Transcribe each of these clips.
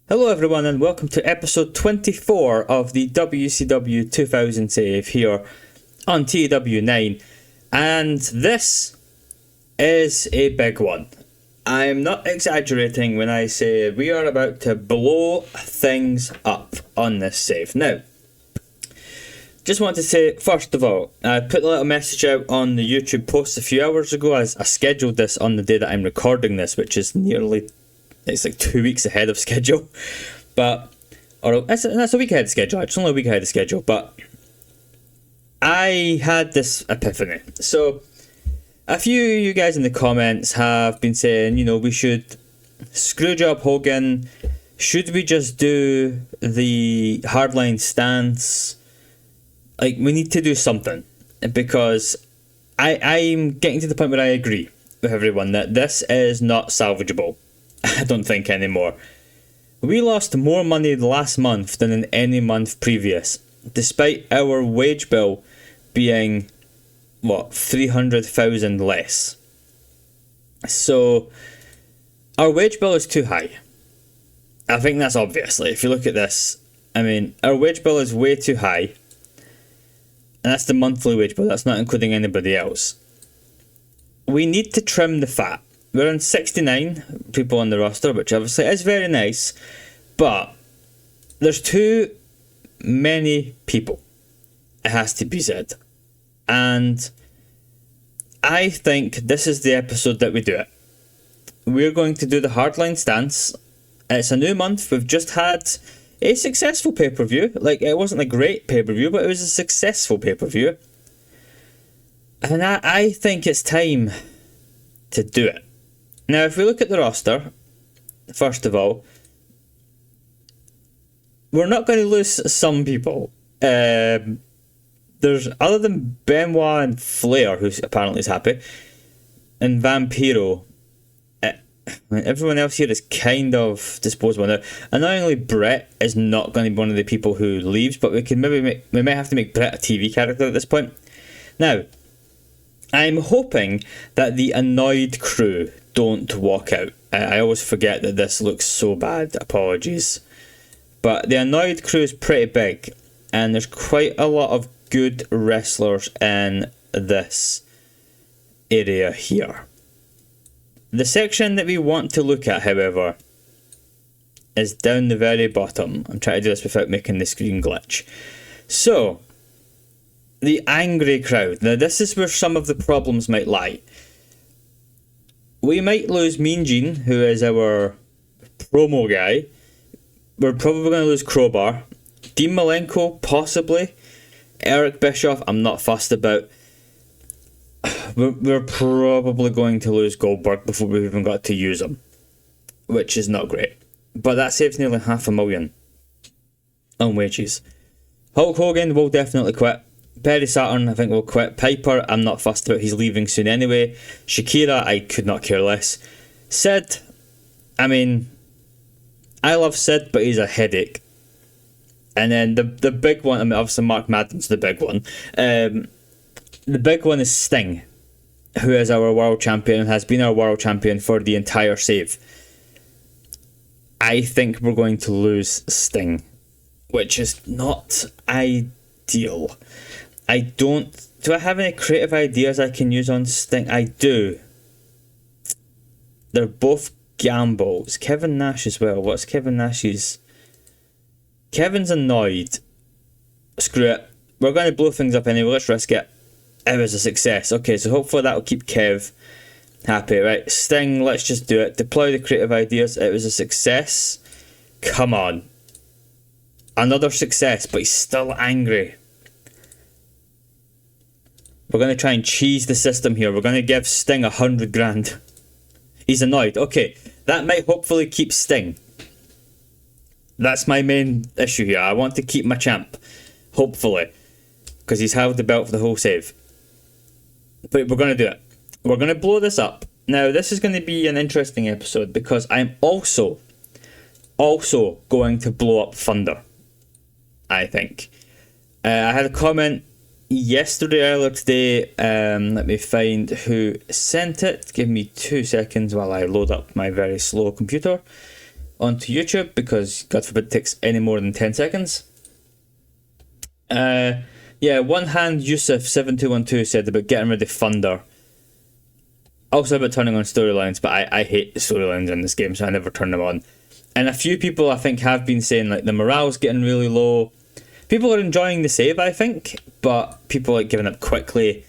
Hello everyone and welcome to episode 24 of the WCW 2000 save here on TEW IX, and this is a big one. I'm not exaggerating when I say we are about to blow things up on this save. Now, just want to say, first of all, I put a little message out on the YouTube post a few hours ago as I scheduled this on the day that I'm recording this, which is it's like 2 weeks ahead of schedule, that's a week ahead of schedule. It's only a week ahead of schedule, but I had this epiphany. So a few of you guys in the comments have been saying, we should screwjob Hogan. Should we just do the hardline stance? Like, we need to do something, because I'm getting to the point where I agree with everyone that this is not salvageable. I don't think anymore. We lost more money last month than in any month previous, despite our wage bill being, 300,000 less. So, our wage bill is too high. I think that's obvious. If you look at this, our wage bill is way too high. And that's the monthly wage bill, that's not including anybody else. We need to trim the fat. We're on 69 people on the roster, which obviously is very nice, but there's too many people, it has to be said. And I think this is the episode that we do it. We're going to do the hardline stance. It's a new month. We've just had a successful pay-per-view. It wasn't a great pay-per-view, but it was a successful pay-per-view. And I think it's time to do it. Now, if we look at the roster, first of all, we're not going to lose some people. There's, other than Benoit and Flair, who apparently is happy, and Vampiro, everyone else here is kind of disposable. Now, annoyingly, Brett is not going to be one of the people who leaves, but we might have to make Brett a TV character at this point. Now, I'm hoping that the annoyed crew don't walk out. I always forget that this looks so bad, apologies. But the annoyed crew is pretty big, and there's quite a lot of good wrestlers in this area here. The section that we want to look at, however, is down the very bottom. I'm trying to do this without making the screen glitch. So, the angry crowd. Now, this is where some of the problems might lie. We might lose Mean Gene, who is our promo guy. We're probably going to lose Crowbar. Dean Malenko, possibly. Eric Bischoff, I'm not fussed about. We're probably going to lose Goldberg before we've even got to use him, which is not great. But that saves nearly $500,000 on wages. Hulk Hogan will definitely quit. Perry Saturn, I think, will quit. Piper, I'm not fussed about, he's leaving soon anyway. Shakira, I could not care less. Sid, I love Sid, but he's a headache. And then the big one, obviously Mark Madden's the big one. The big one is Sting, who is our world champion and has been our world champion for the entire save. I think we're going to lose Sting, which is not ideal. Do I have any creative ideas I can use on Sting? I do. They're both gambles. Kevin Nash as well. What's Kevin Nash's? Kevin's annoyed. Screw it. We're going to blow things up anyway. Let's risk it. It was a success. Okay, so hopefully that'll keep Kev happy. Right, Sting, let's just do it. Deploy the creative ideas. It was a success. Come on. Another success, but he's still angry. We're going to try and cheese the system here. We're going to give Sting $100,000. He's annoyed. Okay, that might hopefully keep Sting. That's my main issue here. I want to keep my champ. Hopefully. Because he's held the belt for the whole save. But we're going to do it. We're going to blow this up. Now, this is going to be an interesting episode because I'm also going to blow up Thunder, I think. I had a comment earlier today. Let me find who sent it. Give me 2 seconds while I load up my very slow computer. onto YouTube because, God forbid, it takes any more than 10 seconds. Yeah, One Hand Yusuf 7212 said about getting rid of Thunder. Also about turning on storylines, but I hate the storylines in this game, so I never turn them on. And a few people, I think, have been saying like the morale's getting really low. People are enjoying the save, I think, but people are giving up quickly.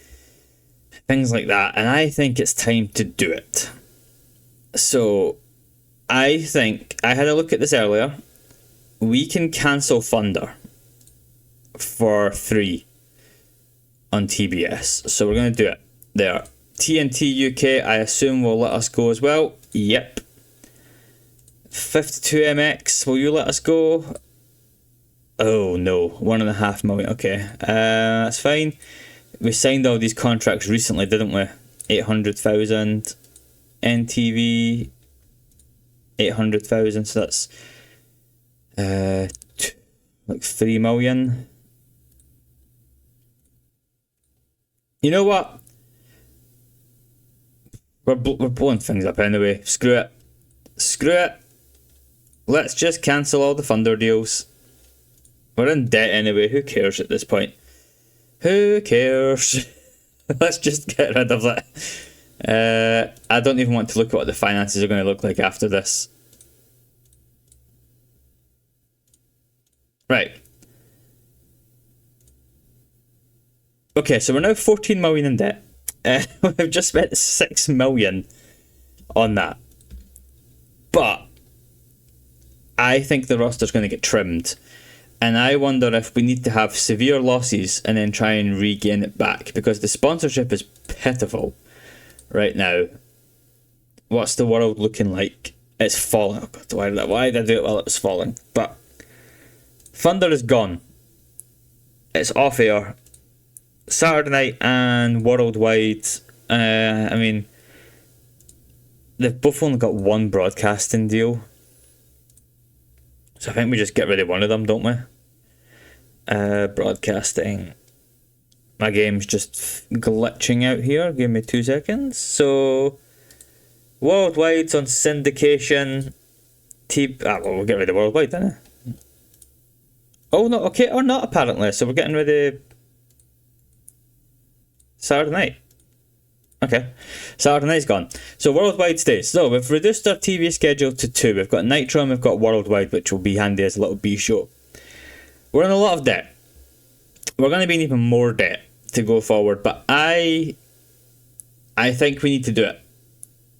Things like that, and I think it's time to do it. So, I think, I had a look at this earlier. We can cancel Thunder for 3 on TBS. So we're going to do it there. TNT UK, I assume, will let us go as well. Yep. 52MX, will you let us go? Oh no, 1.5 million. Okay, that's fine. We signed all these contracts recently, didn't we? 800,000 NTV, 800,000. So that's like 3 million. You know what? We're blowing things up anyway. Screw it. Screw it. Let's just cancel all the Thunder deals. We're in debt anyway. Who cares at this point? Who cares? Let's just get rid of that. I don't even want to look at what the finances are going to look like after this. Right. Okay, so we're now 14 million in debt. We've just spent 6 million on that. But I think the roster's going to get trimmed. And I wonder if we need to have severe losses and then try and regain it back. Because the sponsorship is pitiful right now. What's the world looking like? It's falling. Oh God, why did I do it while it was falling? But Thunder is gone. It's off air. Saturday night and worldwide. I mean, they've both only got one broadcasting deal. So I think we just get rid of one of them, don't we? Broadcasting. My game's just glitching out here. Give me 2 seconds. So, worldwide's on syndication. Well, we'll get rid of worldwide, then. Oh, no, okay, or not, apparently. So we're getting rid of Saturday night. Okay, Saturday night's gone. So worldwide stays. So we've reduced our TV schedule to 2. We've got Nitro and we've got worldwide, which will be handy as a little B show. We're in a lot of debt. We're going to be in even more debt to go forward, but I think we need to do it.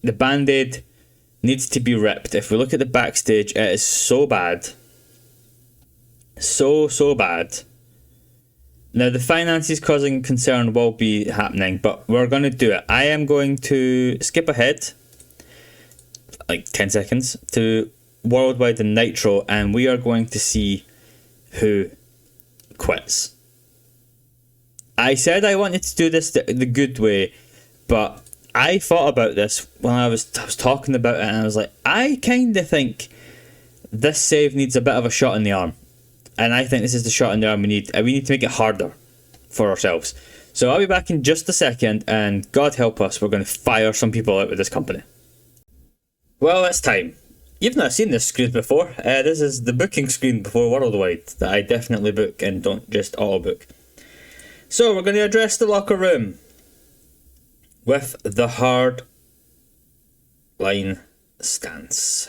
The Band-Aid needs to be ripped. If we look at the backstage, it is so bad. So bad. Now, the finances causing concern will be happening, but we're going to do it. I am going to skip ahead, like 10 seconds, to Worldwide and Nitro, and we are going to see who quits. I said I wanted to do this the good way, but I thought about this when I was talking about it, and I was like, I kind of think this save needs a bit of a shot in the arm. And I think this is the shot in the arm we need. We need to make it harder for ourselves. So I'll be back in just a second, and God help us, we're going to fire some people out of this company. Well, it's time. You've not seen this screen before. This is the booking screen before Worldwide that I definitely book and don't just auto book. So we're going to address the locker room with the hard line stance.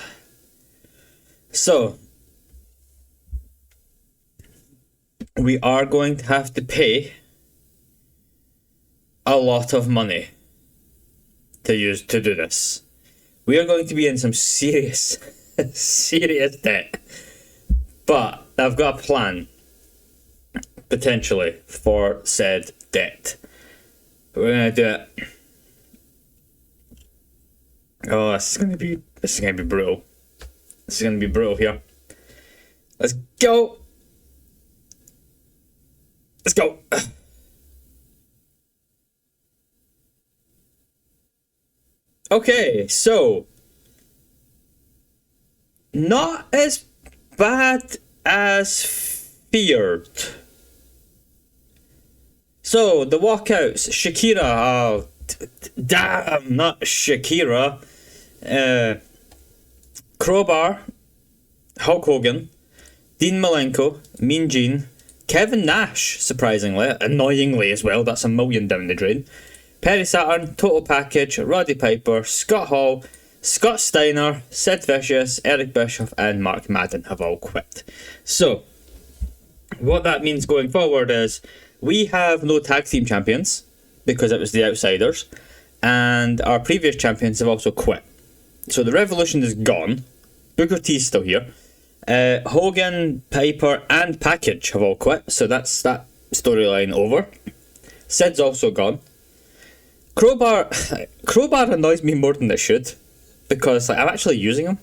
So we are going to have to pay a lot of money to do this. We are going to be in some serious debt. But I've got a plan, potentially, for said debt. But we're gonna do it. Oh, this is gonna be brutal. This is gonna be brutal here. Let's go. Let's go. Okay, so not as bad as feared. So the walkouts, Shakira, damn, not Shakira. Crowbar Hulk Hogan, Dean Malenko, Mean Gene, Kevin Nash, surprisingly, annoyingly as well, that's $1 million down the drain, Perry Saturn, Total Package, Roddy Piper, Scott Hall, Scott Steiner, Sid Vicious, Eric Bischoff, and Mark Madden have all quit. So, what that means going forward is we have no tag team champions because it was the Outsiders, and our previous champions have also quit. So the Revolution is gone. Booker T's still here. Hogan, Piper, and Package have all quit, so that's that storyline over. Sid's also gone. Crowbar annoys me more than it should, because I'm actually using him.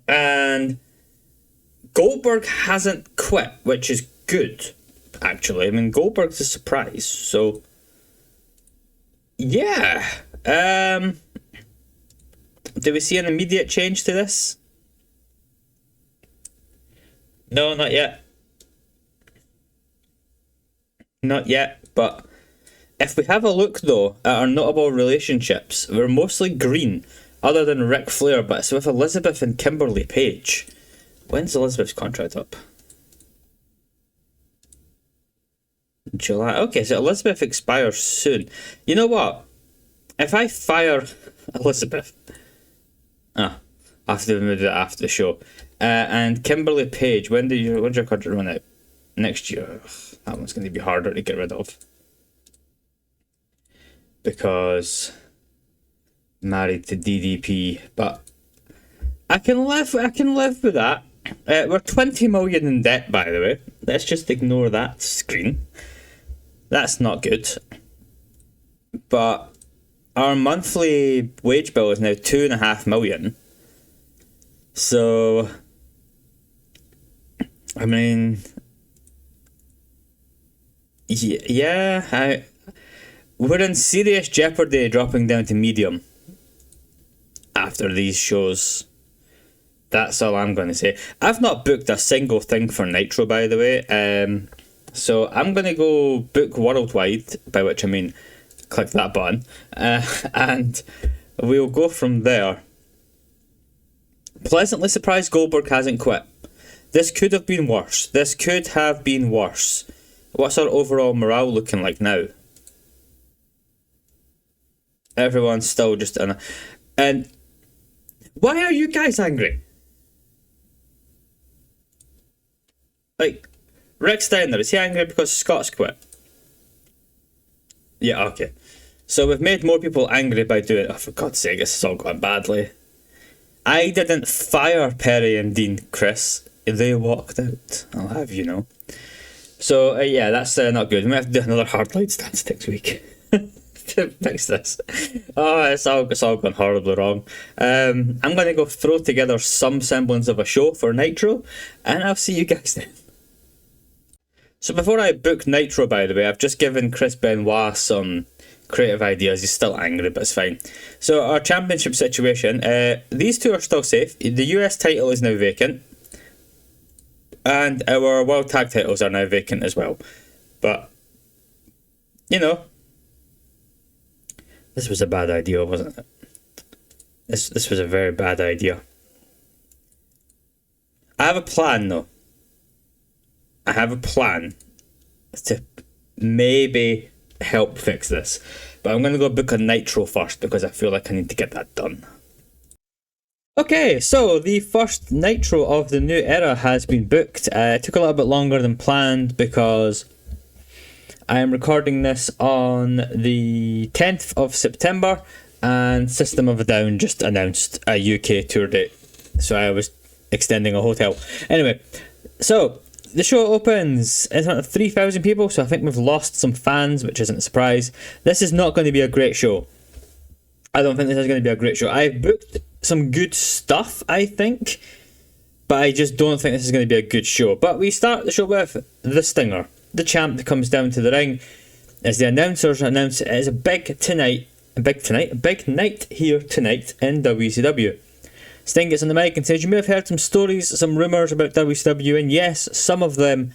And Goldberg hasn't quit, which is good, actually. I mean, Goldberg's a surprise, so yeah. Do we see an immediate change to this? No, not yet. Not yet, but if we have a look, though, at our notable relationships, we're mostly green, other than Ric Flair, but it's with Elizabeth and Kimberly Page. When's Elizabeth's contract up? July. Okay, so Elizabeth expires soon. You know what? If I fire Elizabeth... I have to do that after the show. And Kimberly Page, when's your contract run out? Next year. Ugh, that one's going to be harder to get rid of. Because married to DDP, but I can live with that. We're 20 million in debt, by the way. Let's just ignore that screen. That's not good. But our monthly wage bill is now 2.5 million. So, I mean, yeah, we're in serious jeopardy dropping down to medium after these shows. That's all I'm going to say. I've not booked a single thing for Nitro, by the way. So I'm going to go book worldwide, by which I mean click that button, and we'll go from there. Pleasantly surprised Goldberg hasn't quit. This could have been worse. What's our overall morale looking like now? Everyone's still just in a... And why are you guys angry? Like, Rick Steiner, is he angry because Scott's quit? Yeah, okay. So we've made more people angry by doing it. Oh, for God's sake, this is all going badly. I didn't fire Perry and Dean, Chris. They walked out. I'll have you know. So, yeah, that's not good. We have to do another hardline stance next week to fix this. Oh, it's all gone horribly wrong. I'm going to go throw together some semblance of a show for Nitro, and I'll see you guys then. So before I book Nitro, by the way, I've just given Chris Benoit some creative ideas. He's still angry, but it's fine. So our championship situation, these two are still safe. The US title is now vacant, and our world tag titles are now vacant as well. But, you know, this was a bad idea, wasn't it? This was a very bad idea. I have a plan, though. I have a plan to maybe help fix this. But I'm going to go book a Nitro first because I feel like I need to get that done. Okay, so the first Nitro of the new era has been booked. It took a little bit longer than planned because I am recording this on the 10th of September and System of a Down just announced a UK tour date. So I was extending a hotel. Anyway, so the show opens in front of 3,000 people, so I think we've lost some fans, which isn't a surprise. This is not going to be a great show. I don't think this is going to be a great show. I've booked some good stuff, I think, but I just don't think this is going to be a good show. But we start the show with the Stinger, the champ that comes down to the ring as the announcers announce it is a big night here tonight in WCW. Sting gets on the mic and says, you may have heard some stories, some rumours about WCW, and yes, some of them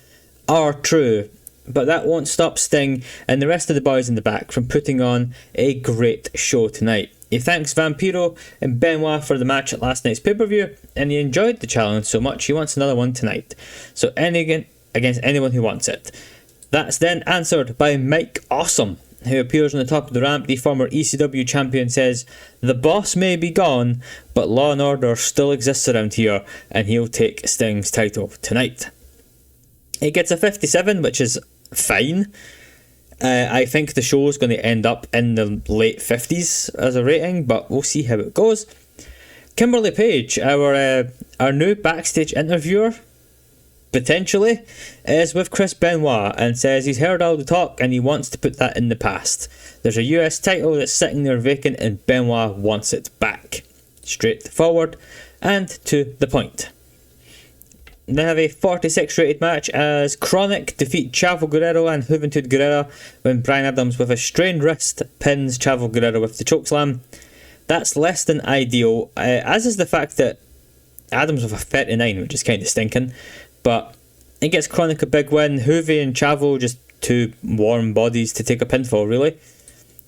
are true, but that won't stop Sting and the rest of the boys in the back from putting on a great show tonight. He thanks Vampiro and Benoit for the match at last night's pay-per-view, and he enjoyed the challenge so much he wants another one tonight. So against anyone who wants it. That's then answered by Mike Awesome, who appears on the top of the ramp. The former ECW champion says, "The boss may be gone, but Law and Order still exists around here, and he'll take Sting's title tonight." It gets a 57, which is fine. I think the show is going to end up in the late 50s as a rating, but we'll see how it goes. Kimberly Page, our new backstage interviewer, potentially, is with Chris Benoit and says he's heard all the talk and he wants to put that in the past. There's a US title that's sitting there vacant and Benoit wants it back. Straightforward and to the point. They have a 46 rated match as Chronic defeat Chavo Guerrero and Juventud Guerrera when Bryan Adams with a strained wrist pins Chavo Guerrero with the chokeslam. That's less than ideal, as is the fact that Adams with a 39, which is kind of stinking, but it gets Chronic a big win. Juve and Chavo just two warm bodies to take a pinfall, really.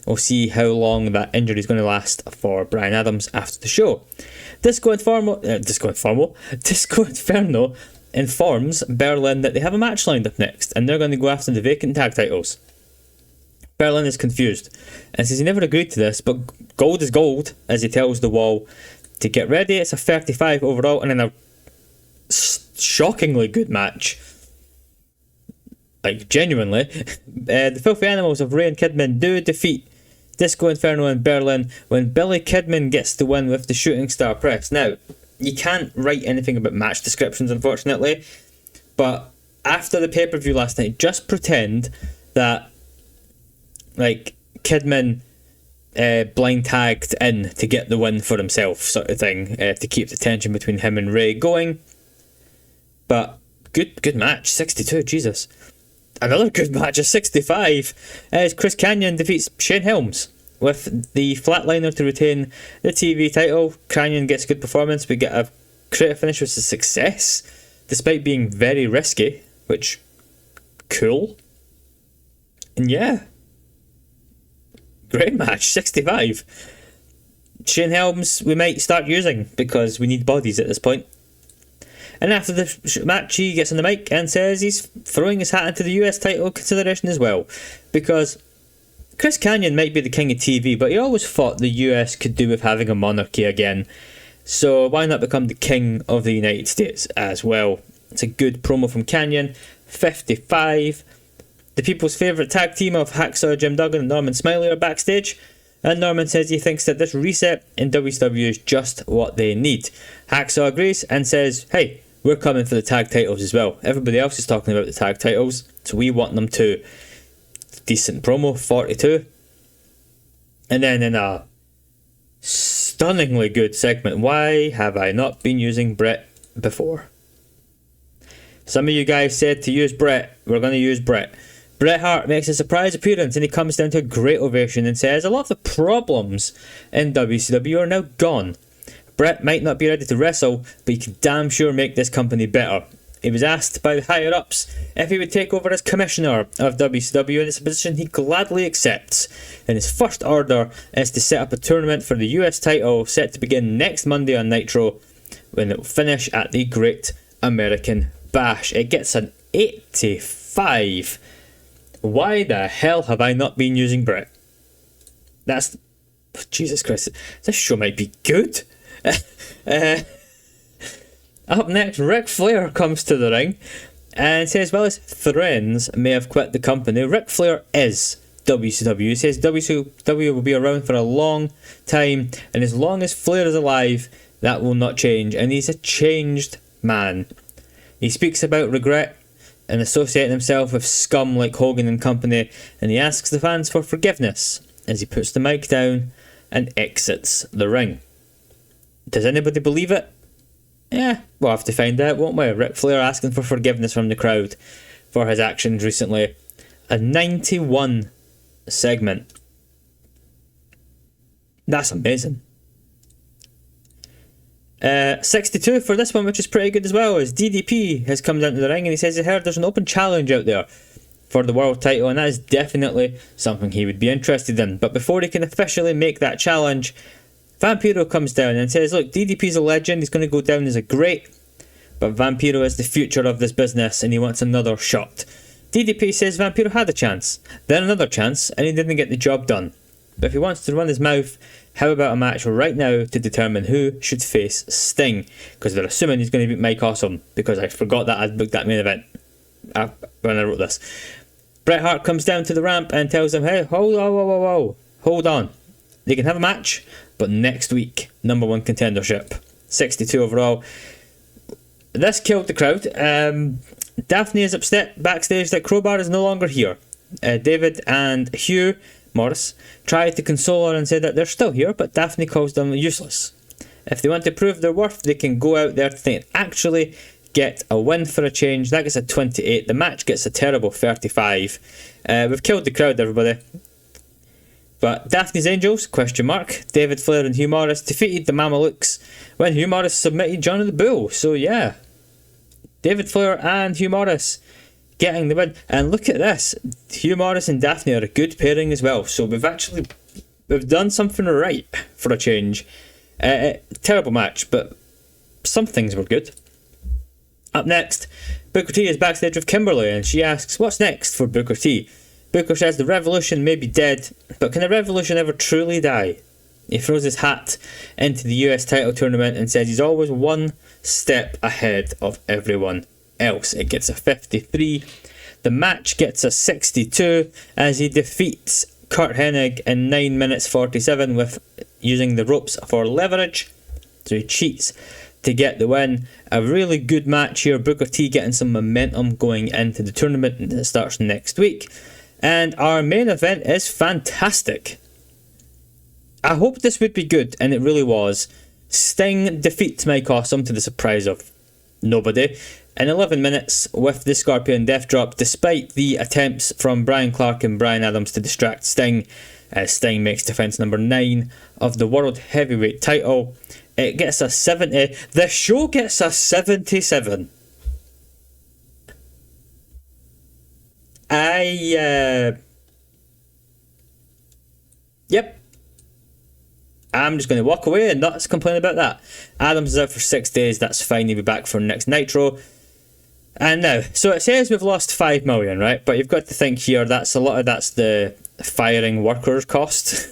We'll see how long that injury is going to last for Bryan Adams after the show. Disco Inferno informs Berlin that they have a match lined up next, and they're going to go after the vacant tag titles. Berlin is confused and says he never agreed to this, but gold is gold, as he tells the wall to get ready. It's a 35 overall, and in a shockingly good match. Like, genuinely. The Filthy Animals of Ray and Kidman do defeat Disco Inferno in Berlin when Billy Kidman gets the win with the Shooting Star Press. Now, you can't write anything about match descriptions, unfortunately, but after the pay-per-view last night, just pretend that, like, Kidman blind tagged in to get the win for himself, sort of thing, to keep the tension between him and Ray going. But good match, 62, Jesus. Another good match, a 65, as Chris Kanyon defeats Shane Helms with the flatliner to retain the TV title. Kanyon gets a good performance. We get a creative finish with a success, despite being very risky, which, cool. And yeah, great match, 65. Shane Helms we might start using because we need bodies at this point. And after the match, he gets on the mic and says he's throwing his hat into the US title consideration as well. Because Chris Kanyon might be the king of TV, but he always thought the US could do with having a monarchy again. So why not become the king of the United States as well? It's a good promo from Kanyon. 55. The people's favourite tag team of Hacksaw Jim Duggan and Norman Smiley are backstage. And Norman says he thinks that this reset in WCW is just what they need. Hacksaw agrees and says, hey, we're coming for the tag titles as well. Everybody else is talking about the tag titles, so we want them too. Decent promo, 42. And then in a stunningly good segment, why have I not been using Brett before? Some of you guys said to use Brett. We're going to use Brett. Bret Hart makes a surprise appearance and he comes down to a great ovation and says a lot of the problems in WCW are now gone. Bret might not be ready to wrestle, but he can damn sure make this company better. He was asked by the higher-ups if he would take over as commissioner of WCW, and it's a position he gladly accepts. And his first order is to set up a tournament for the US title set to begin next Monday on Nitro, when it will finish at the Great American Bash. It gets an 85. Why the hell have I not been using Bret? That's... Jesus Christ, this show might be good. Up next, Ric Flair comes to the ring and says, while his friends may have quit the company, Ric Flair is WCW. He says WCW will be around for a long time, and as long as Flair is alive, that will not change, and he's a changed man. He speaks about regret and associating himself with scum like Hogan and company, and he asks the fans for forgiveness as he puts the mic down and exits the ring. Does anybody believe it? Yeah, we'll have to find out, won't we? Ric Flair asking for forgiveness from the crowd for his actions recently. A 91 segment. That's amazing. 62 for this one, which is pretty good as well, as DDP has come down to the ring and he says he heard there's an open challenge out there for the world title, and that is definitely something he would be interested in. But before he can officially make that challenge, Vampiro comes down and says, look, DDP's a legend, he's going to go down as a great, but Vampiro is the future of this business and he wants another shot. DDP says Vampiro had a chance, then another chance, and he didn't get the job done. But if he wants to run his mouth, how about a match right now to determine who should face Sting? Because they're assuming he's going to beat Mike Awesome, because I forgot that I'd booked that main event when I wrote this. Bret Hart comes down to the ramp and tells him, hey, hold on. They can have a match, but next week, #1 contendership. 62 overall. This killed the crowd. Daphne is upset backstage that Crowbar is no longer here. David and Hugh Morris tried to console her and say that they're still here, but Daphne calls them useless. If they want to prove their worth, they can go out there to actually get a win for a change. That gets a 28. The match gets a terrible 35. We've killed the crowd, everybody. But Daphne's Angels, ? David Flair and Hugh Morris defeated the Mamalukes when Hugh Morris submitted Johnny the Bull. So yeah, David Flair and Hugh Morris getting the win. And look at this, Hugh Morris and Daphne are a good pairing as well. So we've done something right for a change. Terrible match, but some things were good. Up next, Booker T is backstage with Kimberly and she asks, what's next for Booker T? Booker says the revolution may be dead, but can the revolution ever truly die? He throws his hat into the US title tournament and says he's always one step ahead of everyone else. It gets a 53. The match gets a 62 as he defeats Kurt Hennig in 9 minutes 47 with using the ropes for leverage. So he cheats to get the win. A really good match here. Booker T getting some momentum going into the tournament that starts next week. And our main event is fantastic. I hope this would be good, and it really was. Sting defeats Mike Awesome to the surprise of nobody in 11 minutes with the Scorpion Death Drop, despite the attempts from Brian Clark and Brian Adams to distract Sting. Sting makes defense number 9 of the World Heavyweight title. It gets a 70. The show gets a 77. Yep. I'm just going to walk away and not complain about that. Adams is out for 6 days. That's fine. He'll be back for next Nitro. And now, so it says we've lost 5 million, right? But you've got to think here, that's the firing workers cost.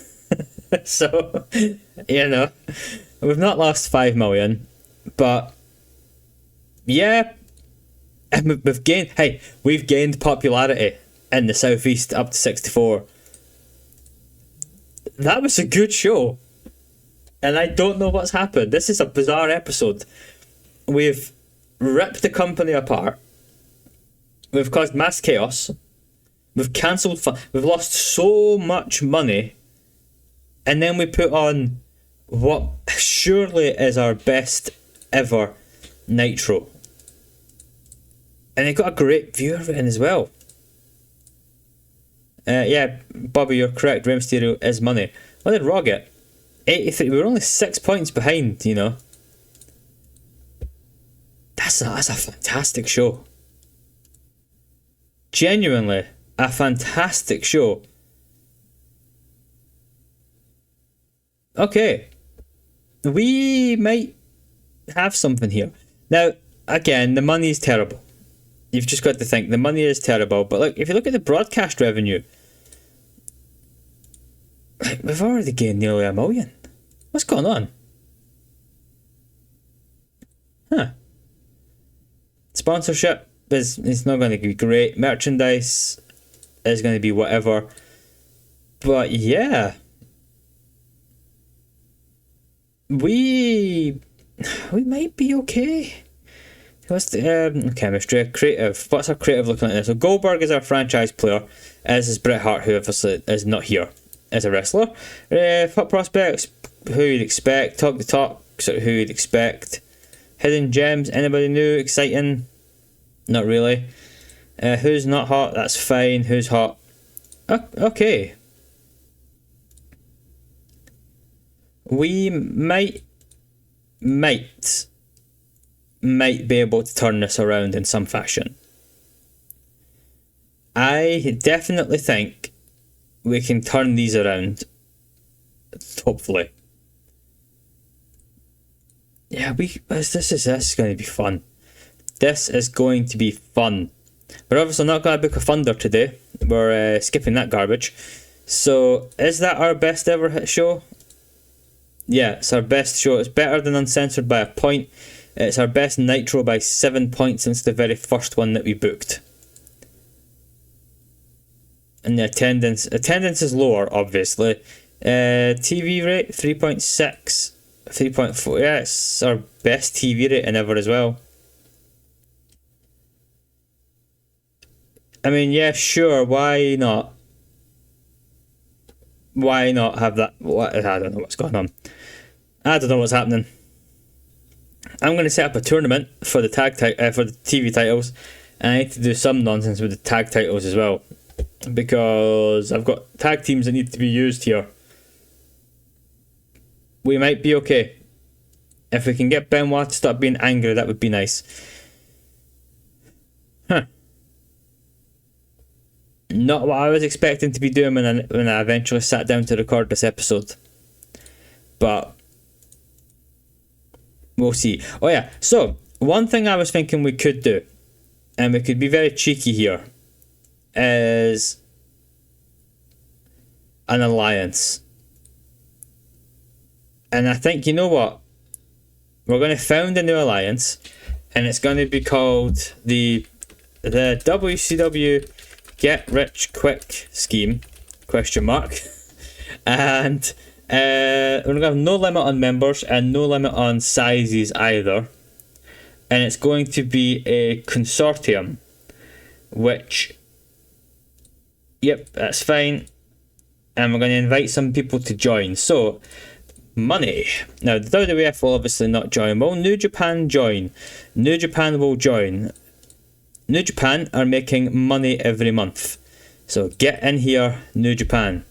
So, you know, we've not lost 5 million, but yeah. And we've gained popularity in the Southeast up to 64. That was a good show. And I don't know what's happened. This is a bizarre episode. We've ripped the company apart. We've caused mass chaos. We've cancelled we've lost so much money. And then we put on what surely is our best ever Nitro. And it got a great viewer rating as well. Yeah, Bobby, you're correct. Rey Mysterio is money. What did Raw get? 83. We were only 6 points behind, you know. That's a fantastic show. Genuinely, a fantastic show. Okay. We might have something here. Now, again, the money is terrible. You've just got to think, the money is terrible. But look, if you look at the broadcast revenue, we've already gained nearly 1 million. What's going on? Huh. Sponsorship is not going to be great. Merchandise is going to be whatever. But yeah. We might be okay. What's the chemistry? Creative. What's our creative looking like this? So Goldberg is our franchise player, as is Bret Hart, who obviously is not here as a wrestler. Hot prospects, who you'd expect. Talk the talk, sort of who you'd expect. Hidden gems, anybody new, exciting? Not really. Who's not hot? That's fine. Who's hot? Okay. We might be able to turn this around in some fashion. I definitely think we can turn these around. Hopefully. yeah, this is going to be fun. This is going to be fun. We're obviously not going to book a funder today. We're skipping that garbage. So, is that our best ever hit show? Yeah, it's our best show. It's better than Uncensored by a point. It's our best Nitro by 7 points since the very first one that we booked. And the attendance is lower, obviously. TV rate 3.6, 3.4. Yeah, it's our best TV rating ever as well. I mean, yeah, sure. Why not? Why not have that? I don't know what's going on. I don't know what's happening. I'm going to set up a tournament for the for the TV titles, and I need to do some nonsense with the tag titles as well, because I've got tag teams that need to be used here. We might be okay. If we can get Benoit to stop being angry, that would be nice. Huh. Not what I was expecting to be doing when I eventually sat down to record this episode. But we'll see. Oh yeah, so one thing I was thinking we could do, and we could be very cheeky here, is an alliance. And I think, you know what? We're going to found a new alliance, and it's going to be called the WCW Get Rich Quick Scheme, ? And we're going to have no limit on members and no limit on sizes either. And it's going to be a consortium, which, yep, that's fine. And we're going to invite some people to join. So, money. Now, the WWF will obviously not join. Will New Japan join? New Japan will join. New Japan are making money every month. So get in here, New Japan.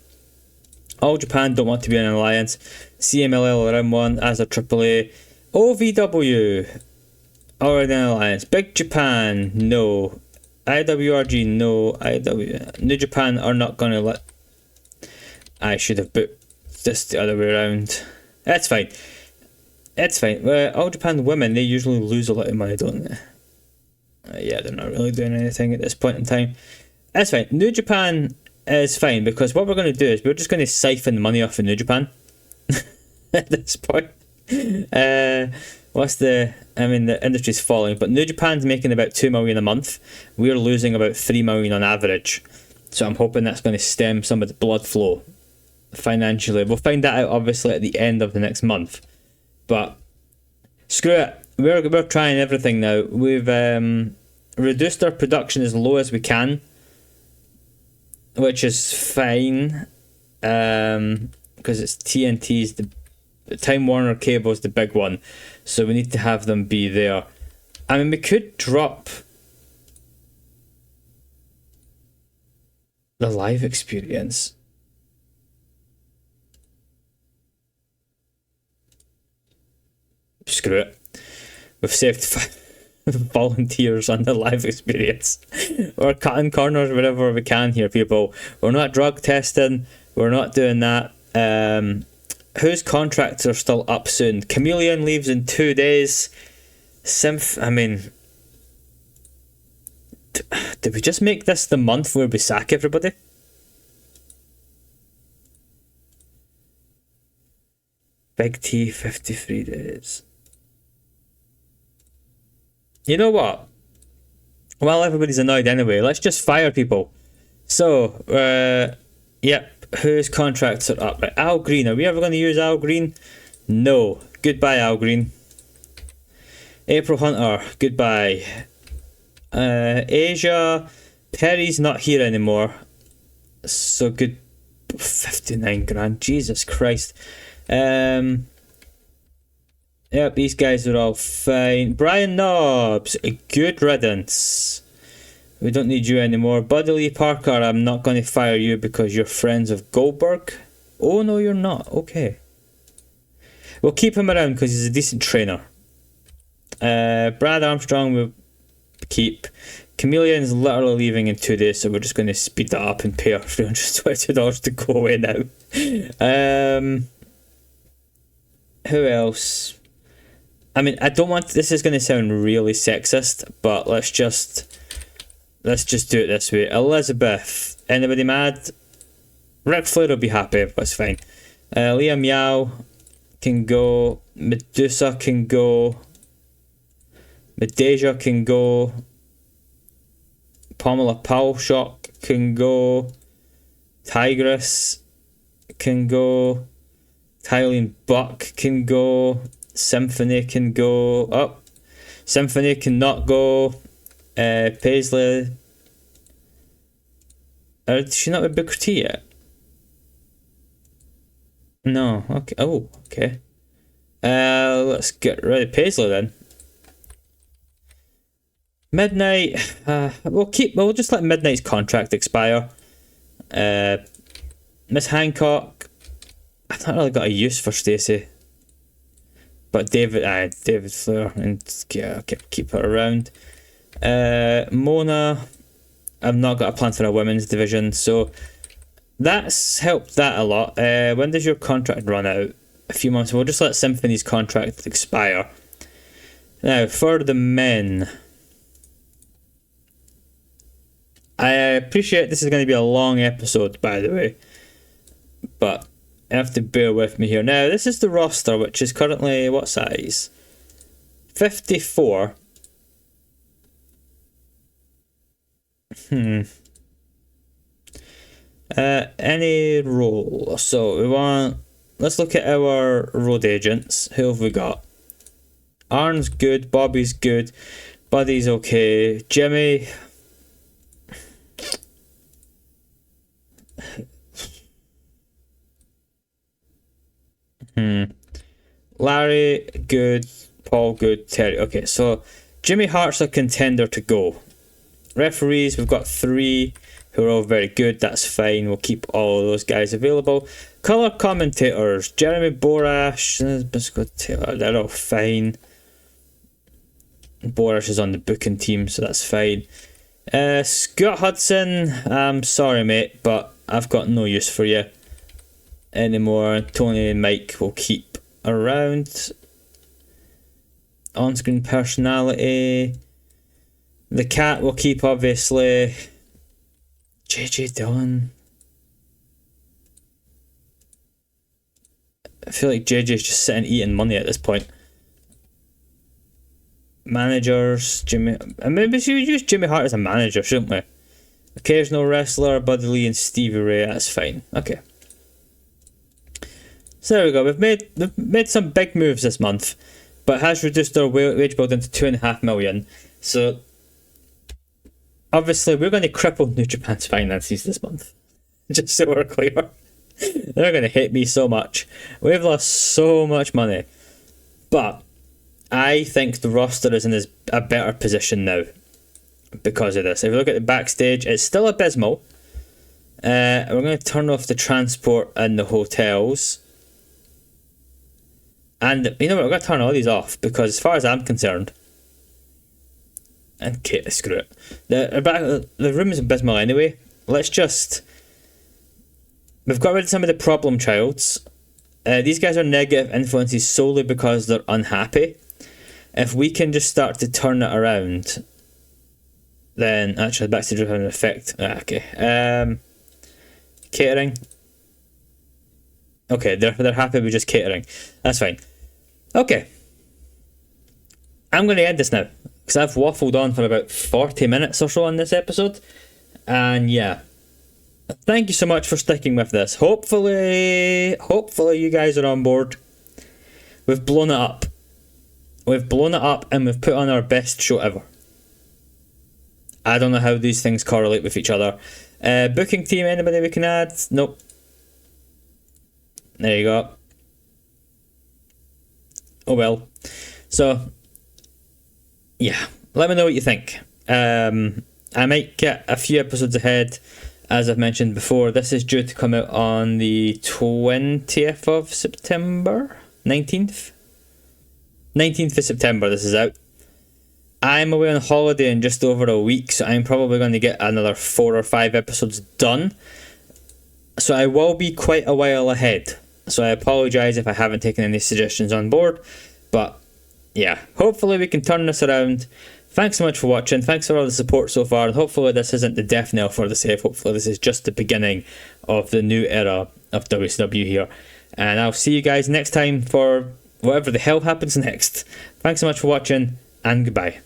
All Japan don't want to be in an alliance. CMLL are in one, as a AAA. OVW already in an alliance. Big Japan, no. IWRG, no. New Japan are not going to let... I should have put this the other way around. That's fine. It's fine. All Japan women, they usually lose a lot of money, don't they? Yeah, they're not really doing anything at this point in time. That's fine. New Japan is fine, because what we're going to do is we're just going to siphon the money off of New Japan at this point. The industry's falling, but New Japan's making about 2 million a month. We're losing about 3 million on average. So I'm hoping that's going to stem some of the blood flow financially. We'll find that out obviously at the end of the next month. But screw it. We're trying everything now. We've reduced our production as low as we can, which is fine, because it's TNT's the Time Warner cable's the big one, so we need to have them be there. I mean, we could drop the live experience. Screw it. We've saved volunteers on the live experience. We're cutting corners wherever we can here, people. We're not drug testing. We're not doing that. Whose contracts are still up soon? Chameleon leaves in 2 days. I mean... Did we just make this the month where we sack everybody? Big T, 53 days. You know what? Well, everybody's annoyed anyway. Let's just fire people. So, yep. Whose contracts are up? Right, Al Green. Are we ever going to use Al Green? No. Goodbye, Al Green. April Hunter. Goodbye. Asia. Perry's not here anymore. So good. 59 grand. Jesus Christ. Yep, these guys are all fine. Brian Knobs, a good riddance. We don't need you anymore. Buddy Lee Parker, I'm not going to fire you because you're friends of Goldberg. Oh, no, you're not. Okay. We'll keep him around because he's a decent trainer. Brad Armstrong we'll keep. Chameleon's literally leaving in 2 days, so we're just going to speed that up and pay her $320 to go away now. Who else? I mean, I don't want, this is going to sound really sexist, but let's just do it this way. Elizabeth, anybody mad? Ric Flair will be happy, that's fine. Liam Yao can go. Medusa can go. Medeja can go. Pamela Palshock can go. Tigress can go. Tylene Buck can go. Symphony can go. Oh, Symphony cannot go. Paisley. Is she not with Booker T yet? No. Okay. Oh, okay. Let's get rid of Paisley then. Midnight. We'll just let Midnight's contract expire. Miss Hancock. I've not really got a use for Stacey. But David Flair, and yeah, keep her around. Mona, I've not got a plan for a women's division, so that's helped that a lot. When does your contract run out? A few months. We'll just let Symphony's contract expire. Now, for the men, I appreciate this is going to be a long episode, by the way, but you have to bear with me here. Now, this is the roster, which is currently, what size? 54. Any role. So, let's look at our road agents. Who have we got? Arn's good, Bobby's good, Buddy's okay, Jimmy... Larry, good. Paul, good. Terry. Okay, so Jimmy Hart's a contender to go. Referees, we've got 3 who are all very good. That's fine. We'll keep all of those guys available. Colour commentators, Jeremy Borash, Taylor, they're all fine. Borash is on the booking team, so that's fine. Scott Hudson, I'm sorry, mate, but I've got no use for you anymore. Tony and Mike will keep around. On-screen personality, the cat will keep, obviously. JJ Dillon, I feel like JJ's just sitting eating money at this point. Managers, Jimmy, and maybe we should use Jimmy Hart as a manager, shouldn't we? Occasional wrestler, Buddy Lee and Stevie Ray, that's fine. Okay. So there we go. We've made some big moves this month, but has reduced our wage bill down to 2.5 million. So obviously we're going to cripple New Japan's finances this month. Just so we're clear. They're going to hate me so much. We've lost so much money. But I think the roster is in a better position now because of this. If you look at the backstage, it's still abysmal. We're going to turn off the transport and the hotels. And you know what, we're going to turn all these off because as far as I'm concerned, and Kate, screw it, the room is abysmal anyway. We've got rid of some of the problem childs. These guys are negative influences solely because they're unhappy. If we can just start to turn it around, then actually backstage will have an effect. Okay. Catering. Okay, they're happy with just catering. That's fine. Okay. I'm going to end this now because I've waffled on for about 40 minutes or so on this episode. And yeah. Thank you so much for sticking with this. Hopefully you guys are on board. We've blown it up. We've blown it up and we've put on our best show ever. I don't know how these things correlate with each other. Booking team, anybody we can add? Nope. There you go. Oh well. So, yeah. Let me know what you think. I might get a few episodes ahead. As I've mentioned before, this is due to come out on the 20th of September? 19th? 19th of September this is out. I'm away on holiday in just over a week, so I'm probably going to get another 4 or 5 episodes done. So I will be quite a while ahead. So I apologise if I haven't taken any suggestions on board, but yeah, hopefully we can turn this around. Thanks so much for watching. Thanks for all the support so far. And hopefully this isn't the death knell for the save. Hopefully this is just the beginning of the new era of WCW here. And I'll see you guys next time for whatever the hell happens next. Thanks so much for watching, and goodbye.